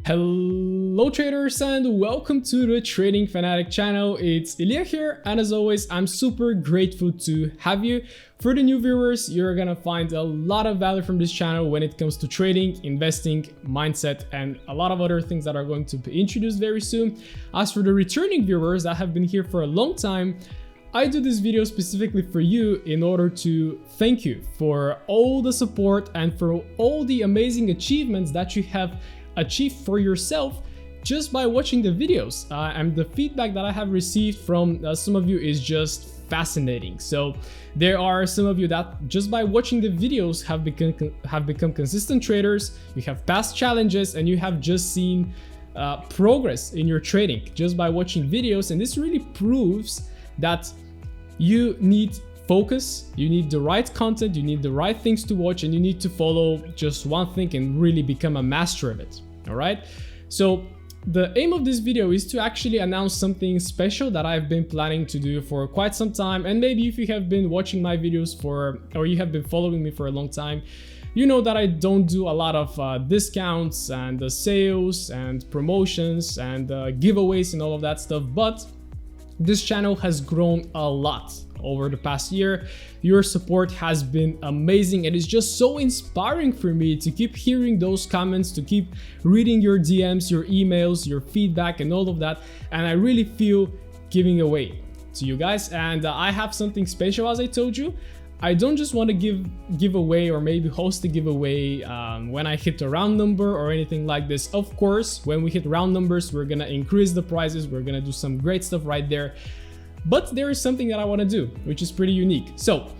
Hello traders and welcome to the Trading Fanatic channel. It's Iliya here, and as always I'm super grateful to have you. For the new viewers, you're gonna find a lot of value from this channel when it comes to trading, investing, mindset, and a lot of other things that are going to be introduced very soon. As for the returning viewers that have been here for a long time, I do this video specifically for you in order to thank you for all the support and for all the amazing achievements that you have achieved for yourself just by watching the videos. And the feedback that I have received from some of you is just fascinating. So there are some of you that just by watching the videos have become consistent traders. You have passed challenges and you have just seen progress in your trading just by watching videos. And this really proves that you need focus, you need the right content, you need the right things to watch, and you need to follow just one thing and really become a master of it. All right, so the aim of this video is to actually announce something special that I've been planning to do for quite some time. And maybe if you have been watching my videos or you have been following me for a long time, you know that I don't do a lot of discounts and sales and promotions and giveaways and all of that stuff, but this channel has grown a lot over the past year. Your support has been amazing. It is just so inspiring for me to keep hearing those comments, to keep reading your DMs, your emails, your feedback and all of that. And I really feel giving away to you guys. And I have something special, as I told you. I don't just want to give away or maybe host a giveaway when I hit a round number or anything like this. Of course, when we hit round numbers, we're gonna increase the prizes. We're gonna do some great stuff right there. But there is something that I want to do, which is pretty unique. So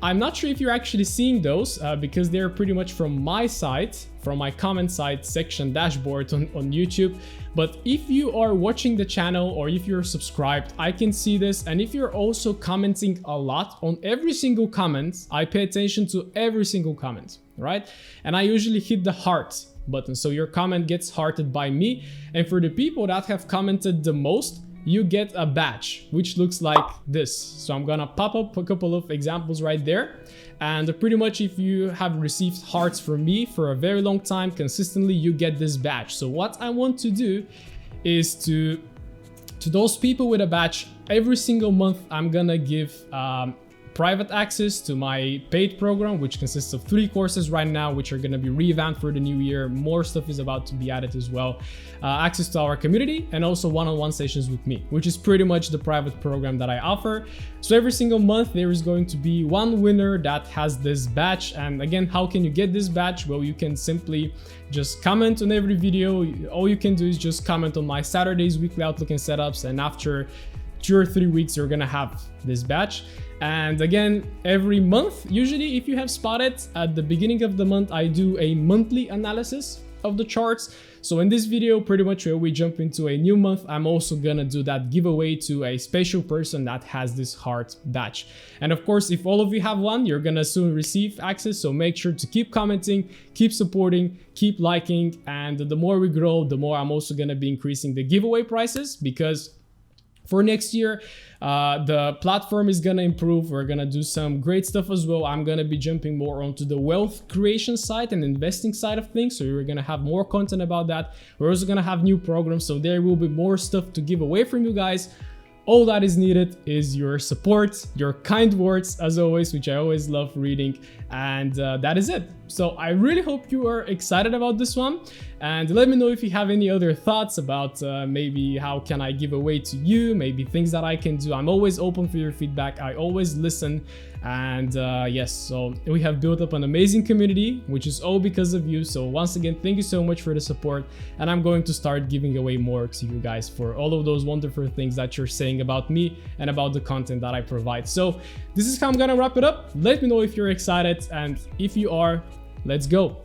I'm not sure if you're actually seeing those because they're pretty much from my site, from my comment site section dashboard on YouTube. But if you are watching the channel or if you're subscribed, I can see this. And if you're also commenting a lot on every single comment, I pay attention to every single comment, right? And I usually hit the heart button. So your comment gets hearted by me. And for the people that have commented the most, you get a badge which looks like this. So I'm gonna pop up a couple of examples right there, and pretty much if you have received hearts from me for a very long time consistently, you get this badge. So what I want to do is to those people with a badge, every single month I'm gonna give private access to my paid program, which consists of 3 courses right now, which are going to be revamped for the new year. More stuff is about to be added as well. Access to our community and also one-on-one sessions with me, which is pretty much the private program that I offer. So every single month there is going to be one winner that has this badge. And again, how can you get this badge? Well, you can simply just comment on every video. All you can do is just comment on my Saturdays weekly outlook and setups, and after 2 or 3 weeks you're gonna have this badge. And again, every month, usually if you have spotted, at the beginning of the month I do a monthly analysis of the charts. So in this video, pretty much where we jump into a new month, I'm also gonna do that giveaway to a special person that has this heart badge. And of course, if all of you have one, you're gonna soon receive access. So make sure to keep commenting, keep supporting, keep liking, and the more we grow, the more I'm also gonna be increasing the giveaway prices, because for next year, the platform is gonna improve. We're gonna do some great stuff as well. I'm gonna be jumping more onto the wealth creation side and investing side of things. So we're gonna have more content about that. We're also gonna have new programs. So there will be more stuff to give away from you guys. All that is needed is your support, your kind words as always, which I always love reading. And that is it. So I really hope you are excited about this one. And let me know if you have any other thoughts about maybe how can I give away to you, maybe things that I can do. I'm always open for your feedback. I always listen. And yes, so we have built up an amazing community, which is all because of you. So once again, thank you so much for the support. And I'm going to start giving away more to you guys for all of those wonderful things that you're saying about me and about the content that I provide. So this is how I'm gonna wrap it up. Let me know if you're excited, and if you are, let's go.